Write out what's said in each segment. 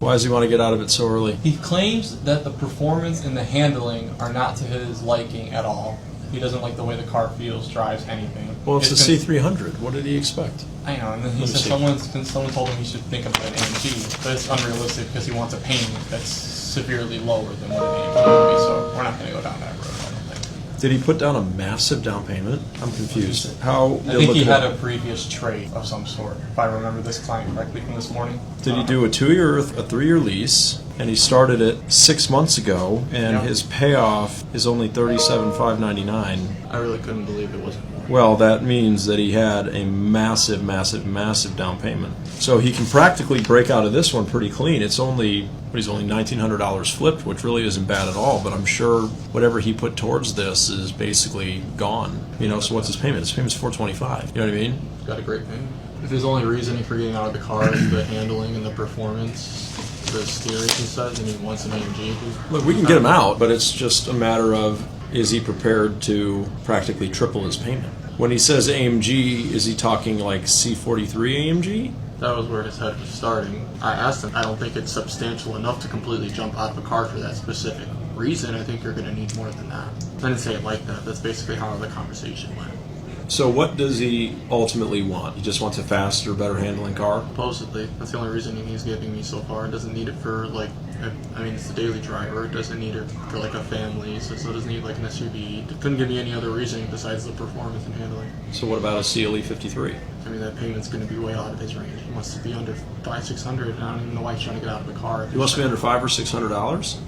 Why does he want to get out of it so early? He claims that the performance and the handling are not to his liking at all. He doesn't like the way the car feels, drives, anything. Well, it's a C300. What did he expect? I know, and then he said someone told him he should think about an AMG, but it's unrealistic because he wants a payment that's severely lower than what an AMG would be, so we're not going to go down that road, I don't think. Did he put down a massive down payment? I'm confused. I think he had a previous trade of some sort, if I remember this client correctly from this morning. Did he do a 2-year or a 3-year lease? And he started it 6 months ago, and his payoff is only $37,599. I really couldn't believe it wasn't more. Well, that means that he had a massive, massive, massive down payment. So he can practically break out of this one pretty clean. It's only, he's only $1,900 flipped, which really isn't bad at all. But I'm sure whatever he put towards this is basically gone. You know, so what's his payment? His payment's $425. You know what I mean? He's got a great payment. If his only reasoning for getting out of the car is the handling and the performance, the steering and such, and he wants an AMG. Look, we can get him out, but it's just a matter of, is he prepared to practically triple his payment? When he says AMG, is he talking like C43 AMG? That was where his head was starting. I asked him, I don't think it's substantial enough to completely jump out of a car for that specific reason. I think you're going to need more than that. I didn't say it like that. That's basically how the conversation went. So what does he ultimately want? He just wants a faster, better handling car? Supposedly. That's the only reasoning he's giving me so far. It doesn't need it for, like, I mean, it's a daily driver. It doesn't need it for, like, a family, so it doesn't need, like, an SUV. It couldn't give me any other reasoning besides the performance and handling. So what about a CLE 53? I mean, that payment's going to be way out of his range. He wants to be under $500-600, and I don't even know why he's trying to get out of the car. He wants to be under $500 or $600?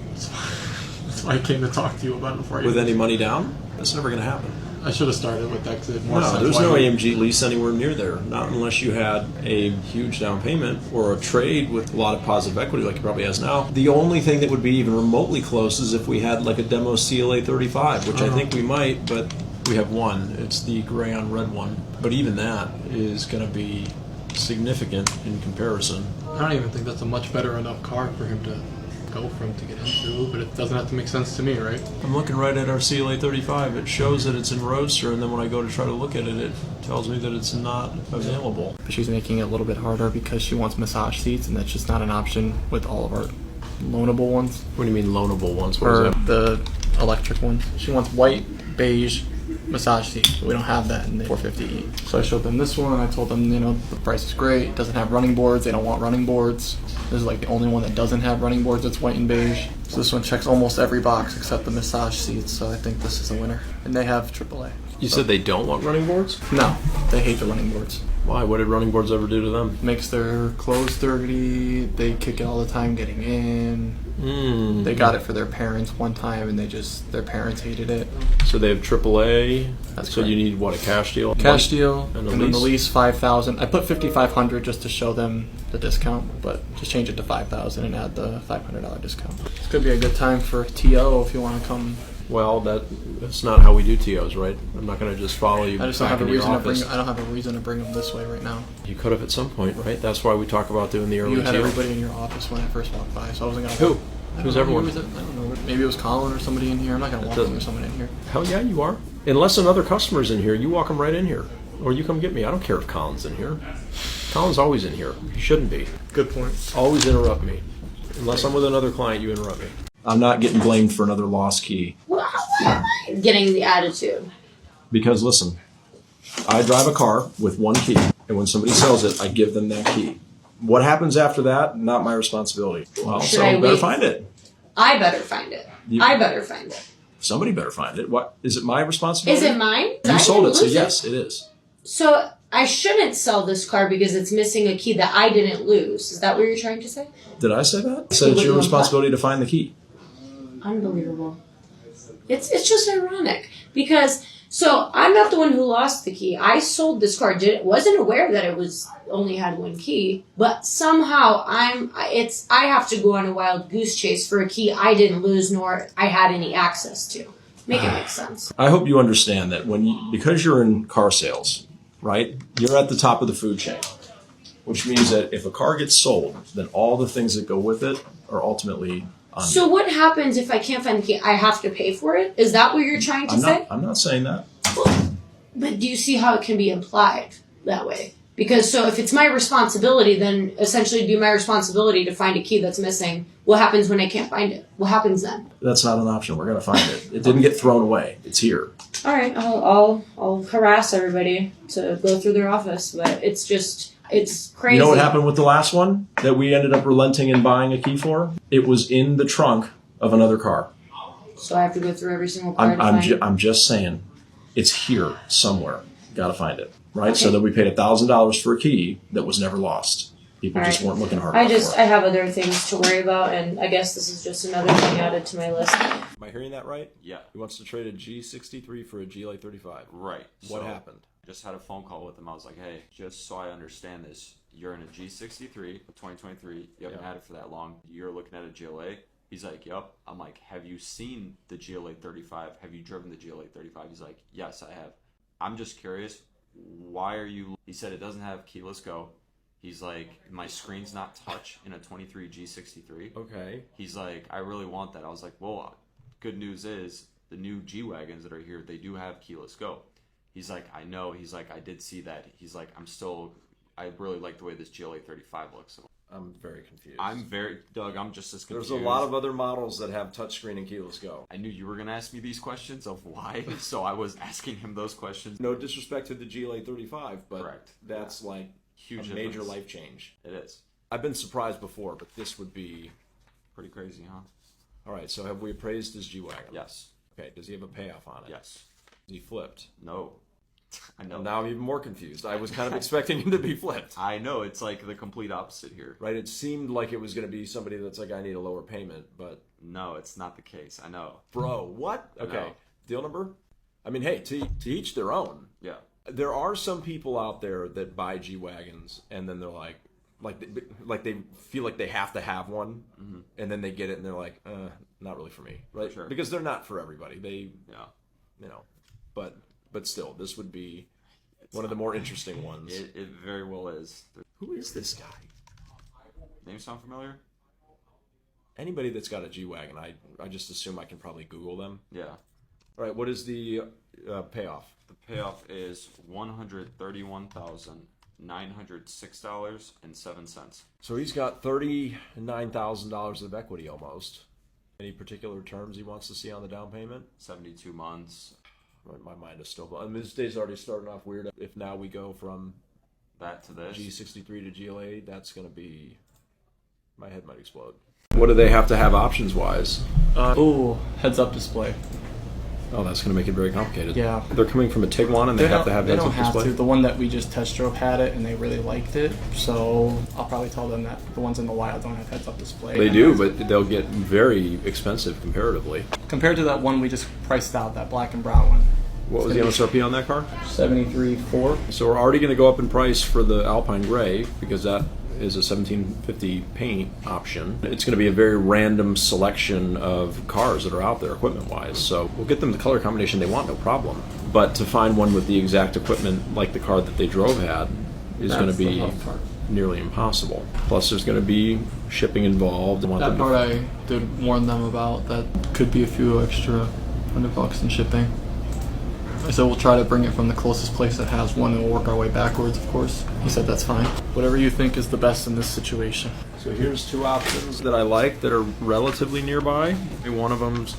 That's why I came to talk to you about it before I... With any money down? That's never going to happen. I should have started with that because it more sense. No, there's no AMG lease anywhere near there. Not unless you had a huge down payment or a trade with a lot of positive equity like he probably has now. The only thing that would be even remotely close is if we had like a demo CLA 35, which I think we might, but we have one. It's the gray on red one. But even that is going to be significant in comparison. I don't even think that's a much better enough car for him to go from to get into, but it doesn't have to make sense to me, right? I'm looking right at our CLA 35. It shows that it's in Roadster, and then when I go to try to look at it, it tells me that it's not available. But she's making it a little bit harder because she wants massage seats, and that's just not an option with all of our loanable ones. What do you mean loanable ones? What Or is that? the electric ones. She wants white, beige massage seats, but we don't have that in the 450e. So I showed them this one, and I told them, you know, the price is great. It doesn't have running boards. They don't want running boards. This is like the only one that doesn't have running boards. It's white and beige. So this one checks almost every box except the massage seats. So I think this is a winner. And they have AAA. You said they don't want running boards? No, they hate the running boards. Why? What did running boards ever do to them? Makes their clothes dirty. They kick it all the time getting in. They got it for their parents one time, and their parents hated it. So they have AAA. That's so correct. You need what, a cash deal? Cash deal, and then the lease $5,000. I put $5,500 just to show them the discount, but just change it to $5,000 and add the $500 discount. It's gonna be a good time for TO if you want to come. Well, that's not how we do TOs, right? I'm not going to just follow you. I just don't have a back into your reason to office. I don't have a reason to bring them this way right now. You could have at some point, right? That's why we talk about doing the early You had TO. everybody in your office when I first walked by, so I wasn't gonna. Who? Who's everyone? I don't know. Maybe it was Colin or somebody in here. I'm not gonna walk through someone in here. Hell yeah, you are. Unless another customer's in here, you walk them right in here. Or you come get me. I don't care if Colin's in here. Colin's always in here. He shouldn't be. Good point. Always interrupt me. Unless I'm with another client, you interrupt me. I'm not getting blamed for another lost key. Well, getting the attitude. Because listen, I drive a car with one key, and when somebody sells it, I give them that key. What happens after that, not my responsibility. Well, Should so I better wait? find it. I better find it. I better find it. Somebody better find it. What is it? My responsibility? Is it mine? You sold it, so yes, it is. So I shouldn't sell this car because it's missing a key that I didn't lose. Is that what you're trying to say? Did I say that? I said it's your responsibility to find the key. Unbelievable. It's just ironic because so I'm not the one who lost the key. I sold this car. Wasn't aware that it was only had one key, but somehow I have to go on a wild goose chase for a key I didn't lose nor I had any access to. Make it make sense. I hope you understand that because you're in car sales, right? You're at the top of the food chain, which means that if a car gets sold, then all the things that go with it are ultimately on So what happens if I can't find the key? I have to pay for it? Is that what you're trying to say? I'm not saying that. But do you see how it can be implied that way? Because so if it's my responsibility, then essentially it'd be my responsibility to find a key that's missing. What happens when I can't find it? What happens then? That's not an option. We're going to find it. It didn't get thrown away. It's here. All right, I'll harass everybody to go through their office, but it's crazy. You know what happened with the last one that we ended up relenting and buying a key for? It was in the trunk of another car. So I have to go through every single car to find it? I'm just saying, it's here somewhere. Got to find it, right? Okay. So that we paid $1,000 for a key that was never lost. People All just right. weren't looking hard enough for it. I have other things to worry about, and I guess this is just another thing added to my list. Am I hearing that right? Yeah. He wants to trade a G63 for a GLA 35. Right. What So, happened? Just had a phone call with him. I was like, hey, just so I understand this, you're in a G63 of 2023. You haven't had it for that long. You're looking at a GLA. He's like, yep. I'm like, have you seen the GLA 35? Have you driven the GLA 35? He's like, yes, I have. I'm just curious. Why are you? He said it doesn't have keyless go. He's like, my screen's not touch in a 23 G63. Okay. He's like, I really want that. I was like, well, good news is the new G-Wagons that are here, they do have keyless go. He's like, I know. He's like, I did see that. He's like, I really like the way this GLA 35 looks. I'm very confused. Doug, I'm just as confused. There's a lot of other models that have touchscreen and keyless go. I knew you were going to ask me these questions of why, so I was asking him those questions. No disrespect to the GLA 35, but Correct. that's like Huge a major difference. life change. It is. I've been surprised before, but this would be... Pretty crazy, huh? All right, so have we appraised his G-Wagon? Yes. Okay, does he have a payoff on it? Yes. Is he flipped? No. I know. And now I'm even more confused. I was kind of expecting him to be flipped. I know. It's like the complete opposite here. Right? It seemed like it was going to be somebody that's like, I need a lower payment, but... No, it's not the case. I know. Bro, what? Okay. No. Deal number? I mean, hey, to each their own. Yeah. There are some people out there that buy G-Wagons and then they're like they feel like they have to have one, and then they get it and they're like, not really for me, right? Sure. Because they're not for everybody. Yeah. You know, but still, this would be one of the more interesting ones. It very well is. Who is this guy? Name sound familiar? Anybody that's got a G-Wagon, I just assume I can probably Google them. Yeah. All right, what is the payoff? The payoff is $131,906.07. So he's got $39,000 of equity almost. Any particular terms he wants to see on the down payment? 72 months. My mind is still... I mean, this day's already starting off weird. If now we go from That to this. G63 to GLA, that's going to be... My head might explode. What do they have to have options-wise? Heads-up display. Oh, that's going to make it very complicated. Yeah. They're coming from a Tiguan and they have to have They don't heads-up have display? to. The one that we just test drove had it, and they really liked it. So I'll probably tell them that the ones in the wild don't have heads-up display. They do, but they'll get very expensive comparatively. Compared to that one we just priced out, that black and brown one. What was the MSRP on that car? 73.4. So we're already going to go up in price for the Alpine Gray because that is a 1750 paint option. It's going to be a very random selection of cars that are out there equipment-wise. So we'll get them the color combination they want, no problem. But to find one with the exact equipment like the car that they drove had is going to That's the be tough part. nearly impossible. Plus there's going to be shipping involved. That part I did warn them about. That could be a few extra $100 in shipping. I said we'll try to bring it from the closest place that has one and we'll work our way backwards, of course. He said that's fine. Whatever you think is the best in this situation. So here's two options that I like that are relatively nearby. One of them's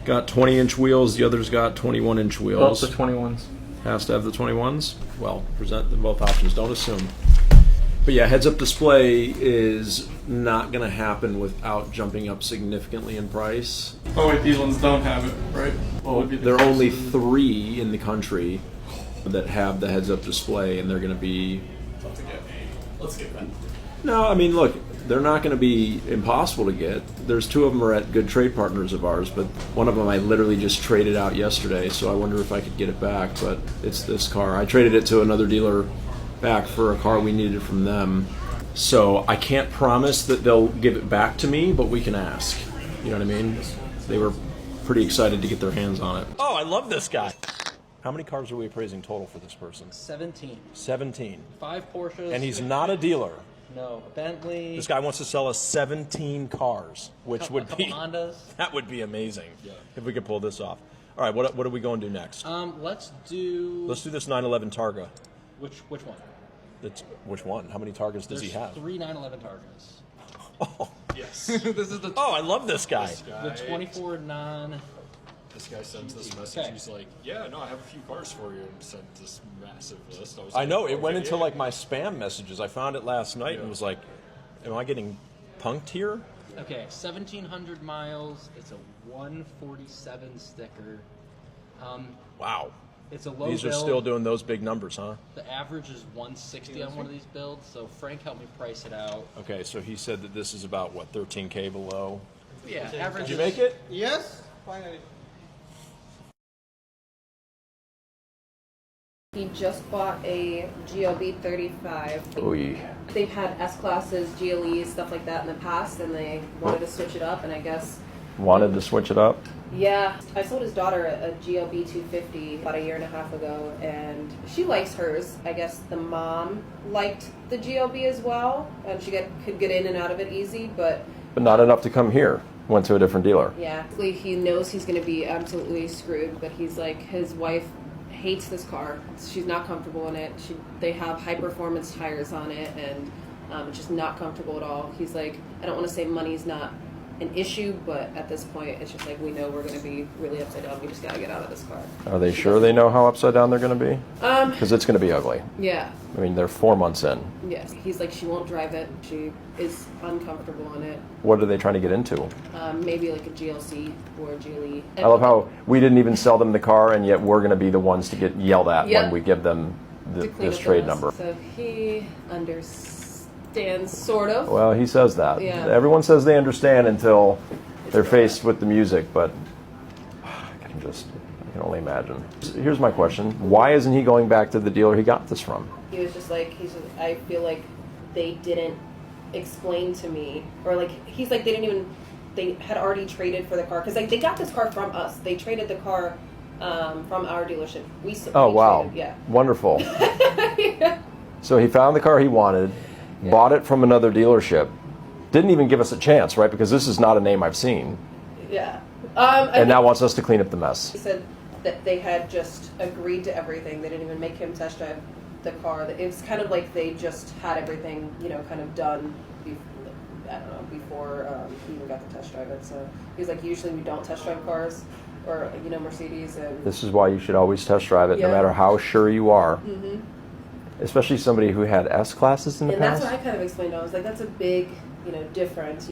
got 20-inch wheels, the other's got 21-inch wheels. The 21s. Has to have the 21s? Well, present them both options. Don't assume. But yeah, heads-up display is not going to happen without jumping up significantly in price. Oh wait, these ones don't have it, right? What would be the There are only closest? 3 in the country that have the heads-up display, and they're going to be... Let's get that. No, I mean, look, they're not going to be impossible to get. There's 2 of them are at good trade partners of ours, but one of them I literally just traded out yesterday, so I wonder if I could get it back, but it's this car. I traded it to another dealer back for a car we needed from them. So I can't promise that they'll give it back to me, but we can ask. You know what I mean? They were pretty excited to get their hands on it. Oh, I love this guy. How many cars are we appraising total for this person? 17. 17. 5 Porsches. And he's not a dealer. No, a Bentley. This guy wants to sell us 17 cars, which would couple be Hondas. that would be amazing if we could pull this off. All right, what are we going to do next? Let's do. Let's do this 911 Targa. Which one? Which one? How many Targas does he There's have? 3 911 Targas. Oh, Yes. This is the oh, I love this guy. The 24 non. This guy sends this message. Okay. He's like, "Yeah, no, I have a few cars for you," and sent this massive list. Was I like, know, it went okay, into yeah. like my spam messages. I found it last night and was like, am I getting punked here? Okay, 1,700 miles. It's a 147 sticker. Wow. It's a low These are build. still doing those big numbers, huh? The average is 160 on one of these builds. So Frank helped me price it out. Okay, so he said that this is about, what, 13K below? Yeah, average. Did you make it? Yes, finally. He just bought a GLB 35. Oy. They've had S-classes, GLEs, stuff like that in the past, and they wanted to switch it up, and I guess, Wanted to switch it up? yeah. I sold his daughter a GLB 250 about a year and a half ago, and she likes hers. I guess the mom liked the GLB as well, and she could get in and out of it easy, but But not enough to come here. Went to a different dealer. yeah. He knows he's going to be absolutely screwed, but he's like, his wife hates this car. She's not comfortable in it. They have high performance tires on it, and it's just not comfortable at all. He's like, I don't want to say money's not an issue, but at this point, it's just like, we know we're going to be really upside down. We just got to get out of this car. Are they sure they know how upside down they're going to be? Because it's going to be ugly. Yeah. I mean, they're 4 months in. Yes. He's like, she won't drive it. She is uncomfortable in it. What are they trying to get into? Maybe like a GLC or a GLE. I love how we didn't even sell them the car, and yet we're going to be the ones to get yelled at Yep. when we give them To clean this up trade the number. list. So he understands, sort of. Well, he says that. Yeah. Everyone says they understand until they're faced with the music, but I can only imagine. Here's my question. Why isn't he going back to the dealer he got this from? He was just like, I feel like they didn't explain to me, or like, he's like, they had already traded for the car, because like, they got this car from us. They traded the car from our dealership. Oh, we wow. traded, yeah. Wonderful. Yeah. So he found the car he wanted, bought it from another dealership, didn't even give us a chance, right? Because this is not a name I've seen. Yeah. And now wants us to clean up the mess. He said that they had just agreed to everything. They didn't even make him test drive the car. It was kind of like they just had everything, kind of done. Before he even got to test drive it. So he was like, usually we don't test drive cars, or Mercedes. And This is why you should always test drive it, no Yeah. matter how sure you are. Especially somebody who had S classes in the And past. that's what I kind of explained. I was like, that's a big, difference.